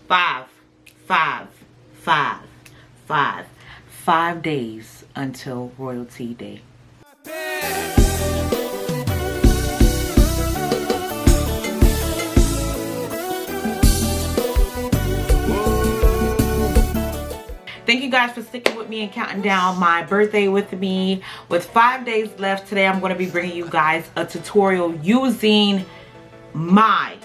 5 days until royalty day. Thank you guys for sticking with me and counting down my birthday with me. With 5 days left, today I'm going to be bringing you guys a tutorial using my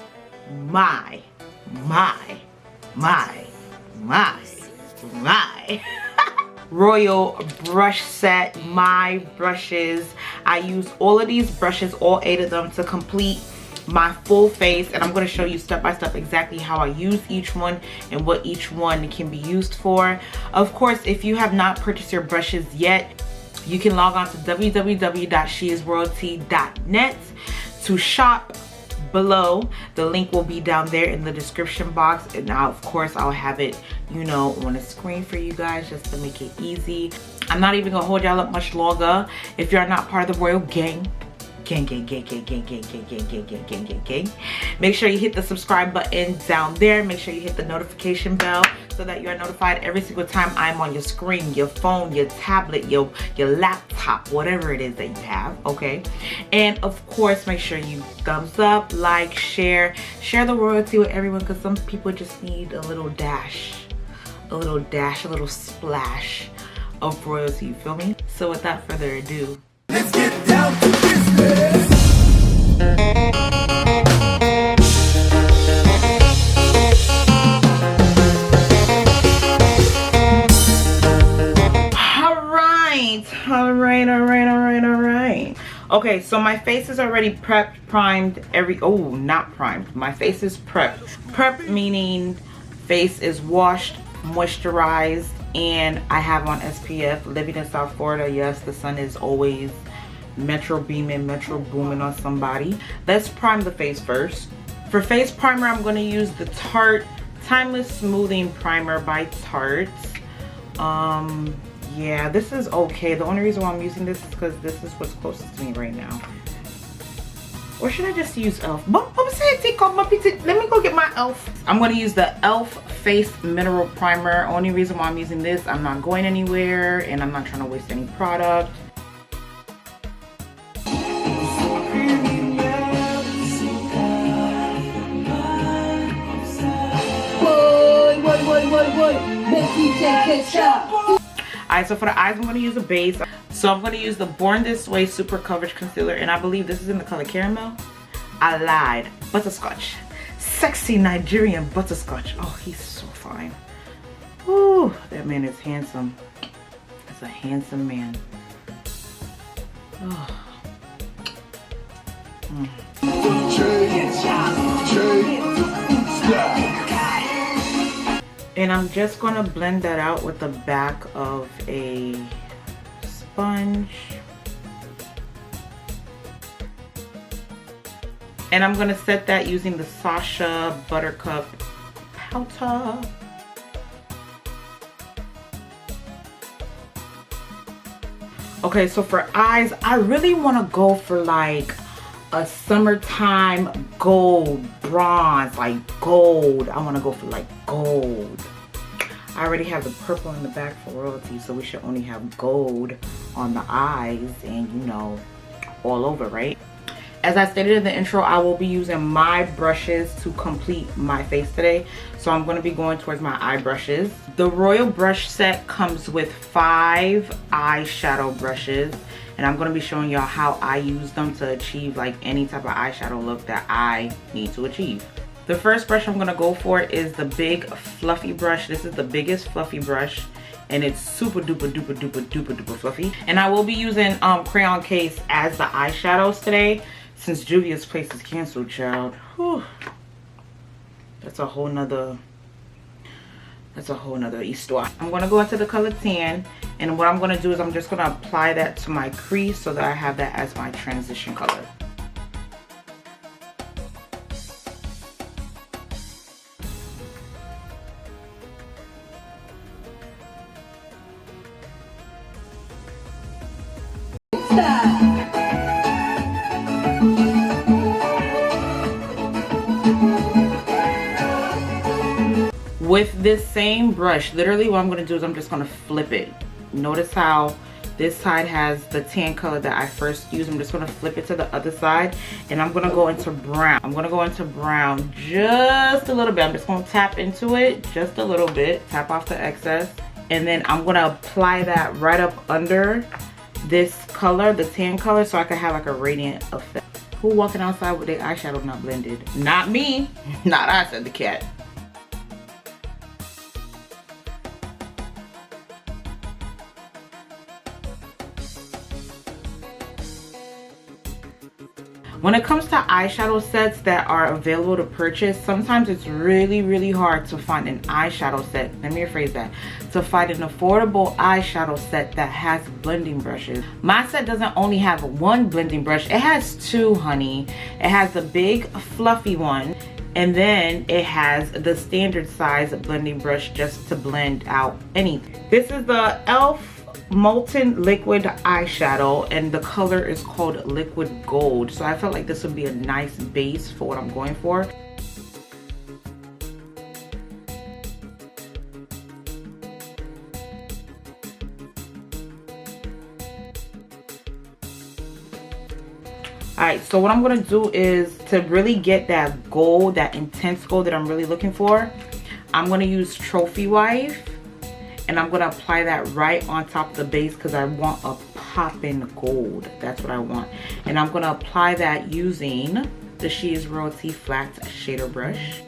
royal brush set, my brushes. I use all of these brushes, all 8 of them, to complete my full face, and I'm going to show you step by step exactly how I use each one and what each one can be used for. Of course, if you have not purchased your brushes yet, you can log on to www.sheisroyalty.net to shop below. The link will be down there in the description box, and now of course I'll have it, you know, on the screen for you guys just to make it easy. I'm not even gonna hold y'all up much longer. If you're not part of the royal gang, make sure you hit the subscribe button down there. Make sure you hit the notification bell so that you are notified every single time I'm on your screen, your phone, your tablet, your laptop, whatever it is that you have, okay? And of course, make sure you thumbs up, like, share the royalty with everyone, because some people just need a little dash, a little splash of royalty, you feel me? So without further ado, let's get down to business. All right. Okay, so my face is already prepped, primed, not primed. My face is prepped. Prepped meaning face is washed, moisturized, and I have on SPF. Living in South Florida, yes, the sun is always metro beaming, metro booming on somebody. Let's prime the face first. For face primer, I'm going to use the Tarte Timeless Smoothing Primer by Tarte. Yeah, this is okay. The only reason why I'm using this is because this is what's closest to me right now. Or should I just use e.l.f.? Let me go get my e.l.f. I'm going to use the e.l.f. Face Mineral Primer. Only reason why I'm using this, I'm not going anywhere and I'm not trying to waste any product. Alright, so for the eyes, I'm going to use a base. So I'm going to use the Born This Way Super Coverage Concealer, and I believe this is in the color Caramel. I lied. Butterscotch. Sexy Nigerian butterscotch. Oh, he's so fine. Ooh, that man is handsome. That's a handsome man. Oh. And I'm just gonna blend that out with the back of a sponge. And I'm gonna set that using the Sasha Buttercup powder. Okay, so for eyes, I really wanna go for like a summertime gold, bronze, like gold. I want to go for like gold. I already have the purple in the back for royalty, so we should only have gold on the eyes and, you know, all over, right? As I stated in the intro, I will be using my brushes to complete my face today. So I'm going to be going towards my eye brushes. The royal brush set comes with 5 eyeshadow brushes. And I'm going to be showing y'all how I use them to achieve like any type of eyeshadow look that I need to achieve. The first brush I'm going to go for is the big fluffy brush. This is the biggest fluffy brush, and it's super duper duper duper duper duper fluffy. And I will be using crayon case as the eyeshadows today, since Juvia's place is canceled, child. Whew. That's a whole nother histoire. I'm going to go into the color tan, and what I'm going to do is I'm just going to apply that to my crease so that I have that as my transition color. with this same brush, literally what I'm going to do is I'm just going to flip it. Notice how this side has the tan color that I first used. I'm just going to flip it to the other side, and I'm going to go into brown. I'm going to go into brown just a little bit. I'm just going to tap into it just a little bit, tap off the excess, and then I'm going to apply that right up under this color, the tan color, so I can have like a radiant effect. Who walking outside with their eyeshadow not blended? Not me. Not I, said the cat. When it comes to eyeshadow sets that are available to purchase, sometimes it's really hard to find an eyeshadow set, let me rephrase that, to find an affordable eyeshadow set that has blending brushes. My set doesn't only have one blending brush, it has two, honey. It has the big fluffy one, and then it has the standard size blending brush just to blend out anything. This is the e.l.f. Molten Liquid eyeshadow, and the color is called Liquid Gold. So I felt like this would be a nice base for what I'm going for. Alright, so what I'm going to do is to really get that gold, that intense gold that I'm really looking for, I'm going to use Trophy Wife. And I'm going to apply that right on top of the base because I want a poppin' gold. That's what I want. And I'm going to apply that using the She's Royalty Flat Shader Brush.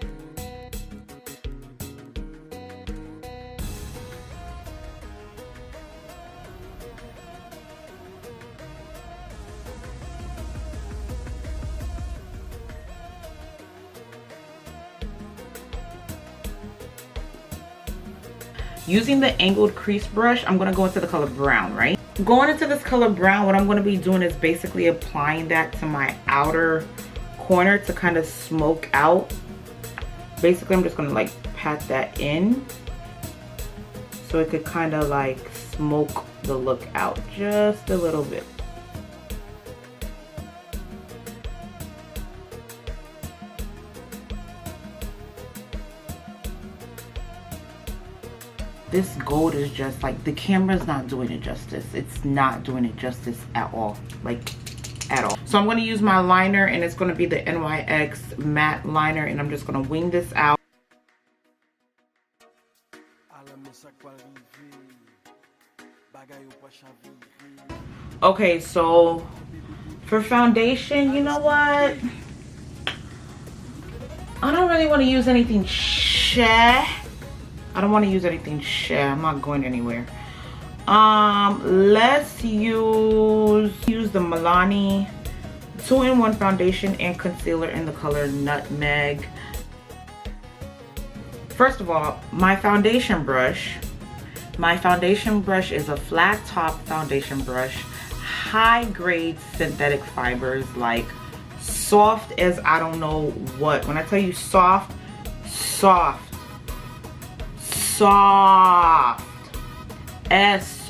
Using the angled crease brush, I'm going to go into the color brown, right? Going into this color brown, what I'm going to be doing is basically applying that to my outer corner to kind of smoke out. Basically, I'm just going to like pat that in so it could kind of like smoke the look out just a little bit. This gold is just like, the camera's not doing it justice. It's not doing it justice at all, like at all. So I'm going to use my liner, and it's going to be the NYX matte liner, and I'm just going to wing this out. Okay, so for foundation, you know what? I don't really want to use anything sheer. I don't want to use anything sheer. I'm not going anywhere. Let's use the Milani 2-in-1 foundation and concealer in the color Nutmeg. First of all, my foundation brush is a flat top foundation brush, high grade synthetic fibers, like soft as I don't know what. When I tell you soft, S-O-F-T.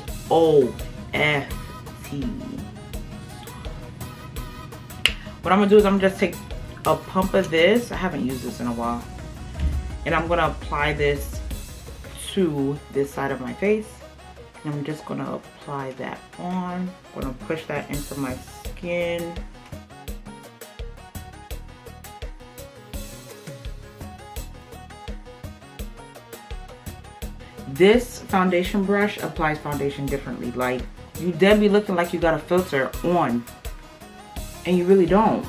What I'm gonna do is I'm gonna just take a pump of this. I haven't used this in a while, and I'm gonna apply this to this side of my face, and I'm just gonna apply that on. I'm gonna push that into my skin. This foundation brush applies foundation differently. Like, you dead be looking like you got a filter on, and you really don't.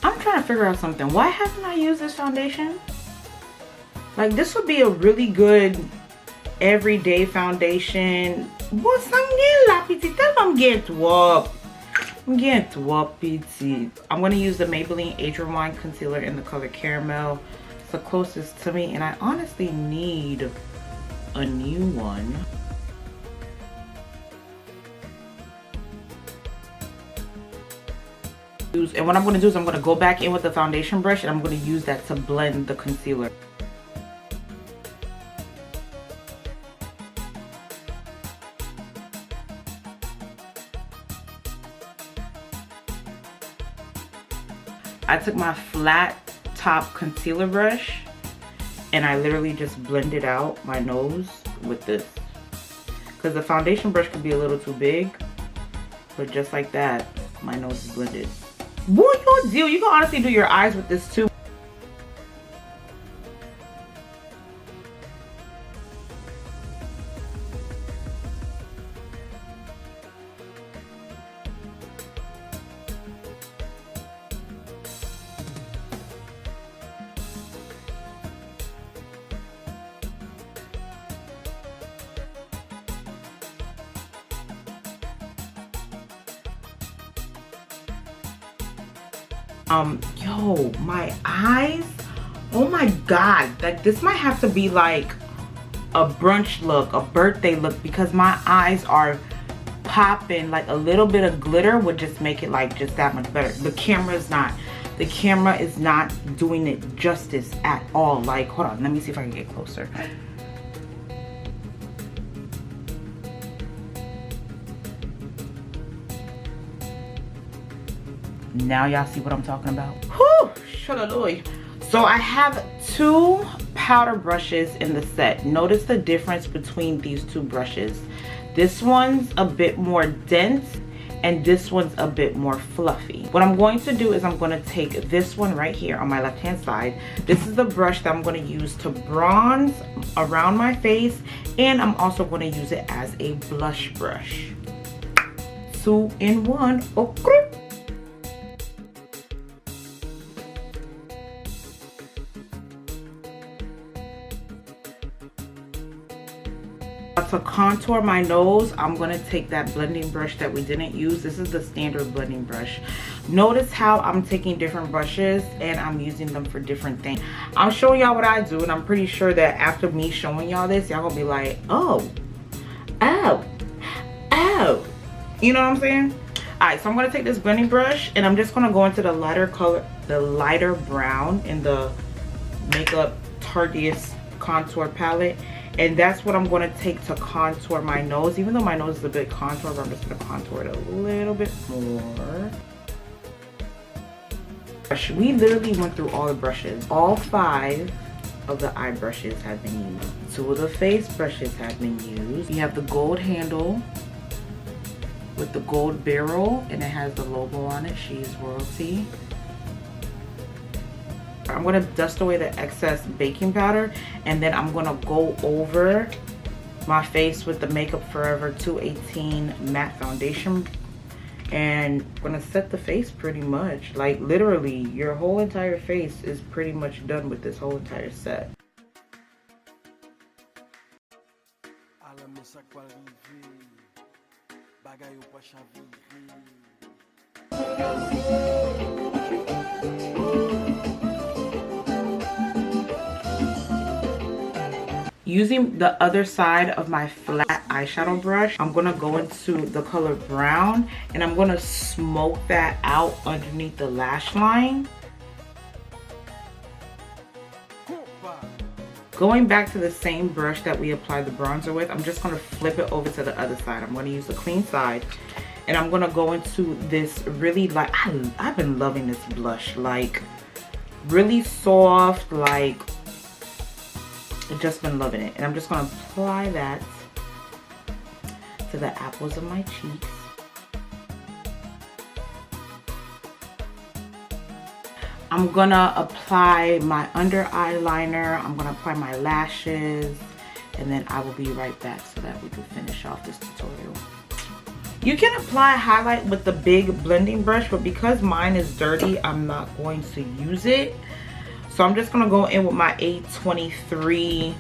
I'm trying to figure out something. Why haven't I used this foundation? Like, this would be a really good everyday foundation. What's I'm getting to up. I'm getting to up, PT. I'm going to use the Maybelline Age Rewind concealer in the color Caramel. It's the closest to me, and I honestly need a new one. And what I'm going to do is I'm going to go back in with the foundation brush, and I'm going to use that to blend the concealer. I took my flat top concealer brush and I literally just blended out my nose with this. Because the foundation brush could be a little too big, but just like that, my nose is blended. What you do? You can honestly do your eyes with this too. Yo, my eyes, oh my god, like this might have to be like a brunch look, a birthday look, because my eyes are popping. Like a little bit of glitter would just make it like just that much better. The camera is not doing it justice at all. Like, hold on, let me see if I can get closer. Now y'all see what I'm talking about. Whew, shalaloy. So I have two powder brushes in the set. Notice the difference between these two brushes. This one's a bit more dense and this one's a bit more fluffy. What I'm going to do is I'm going to take this one right here on my left hand side. This is the brush that I'm going to use to bronze around my face, and I'm also going to use it as a blush brush. 2 in 1. Okay. To contour my nose, I'm going to take that blending brush that we didn't use. This is the standard blending brush. Notice how I'm taking different brushes and I'm using them for different things. I'm showing y'all what I do, and I'm pretty sure that after me showing y'all this, y'all gonna be like, oh, oh, oh. You know what I'm saying? Alright, so I'm going to take this blending brush and I'm just going to go into the lighter color, the lighter brown in the Makeup Tardius contour palette. And that's what I'm going to take to contour my nose. Even though my nose is a bit contoured, I'm just going to contour it a little bit more. We literally went through all the brushes. All 5 of the eye brushes have been used. 2 of the face brushes have been used. You have the gold handle with the gold barrel, and it has the logo on it. She's royalty. I'm going to dust away the excess baking powder, and then I'm going to go over my face with the Makeup Forever 218 matte foundation, and I'm going to set the face pretty much. Like literally your whole entire face is pretty much done with this whole entire set. Using the other side of my flat eyeshadow brush, I'm going to go into the color brown and I'm going to smoke that out underneath the lash line. Going back to the same brush that we applied the bronzer with, I'm just going to flip it over to the other side. I'm going to use the clean side and I'm going to go into this really like, I've been loving this blush, like really soft, like I've just been loving it. And I'm just going to apply that to the apples of my cheeks. I'm going to apply my under eyeliner. I'm going to apply my lashes. And then I will be right back so that we can finish off this tutorial. You can apply highlight with the big blending brush, but because mine is dirty, I'm not going to use it. So I'm just going to go in with my A23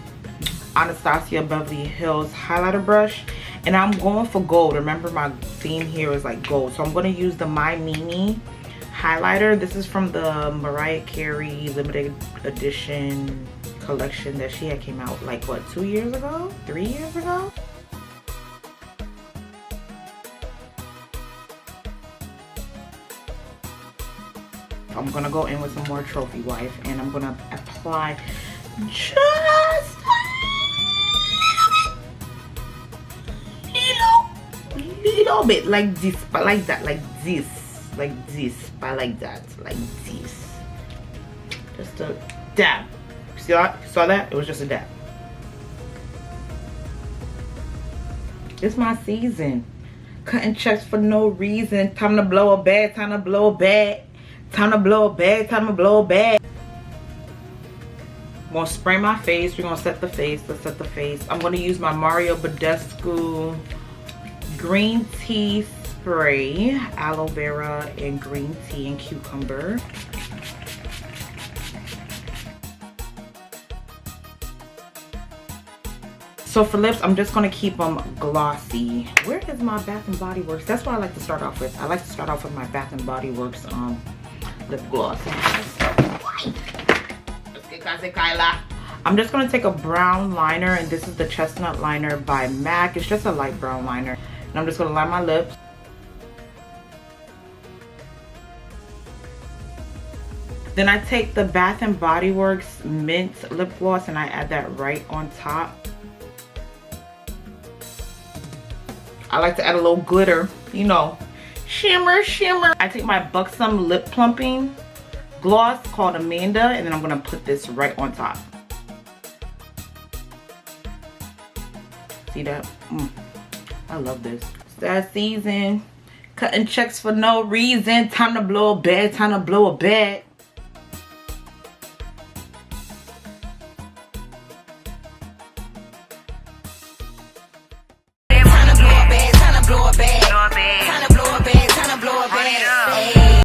Anastasia Beverly Hills highlighter brush. And I'm going for gold. Remember, my theme here is like gold. So I'm going to use the My Mimi highlighter. This is from the Mariah Carey limited edition collection that she had came out like, what, 2 years ago? 3 years ago? I'm gonna go in with some more Trophy Wife and I'm gonna apply just a little bit like this, but like that, like this, like this, by like that, like this. Just a dab. See that? You saw that? It was just a dab. It's my season. Cutting checks for no reason. Time to blow a bag, time to blow a bag. Time to blow a bag, time to blow a bag. I'm gonna spray my face. We're gonna set the face. Let's set the face. I'm gonna use my Mario Badescu green tea spray, aloe vera and green tea and cucumber. So for lips, I'm just gonna keep them glossy. Where is my Bath and Body Works? That's what I like to start off with. I like to start off with my Bath and Body Works lip gloss. I'm just gonna take a brown liner, and this is the Chestnut Liner by MAC. It's just a light brown liner. And I'm just gonna line my lips. Then I take the Bath and Body Works Mint lip gloss and I add that right on top. I like to add a little glitter, you know, shimmer, shimmer. I take my Buxom lip plumping gloss called Amanda, and then I'm gonna put this right on top. See that? I love this. It's that season. Cutting checks for no reason. Time to blow a bag, time to blow a bag.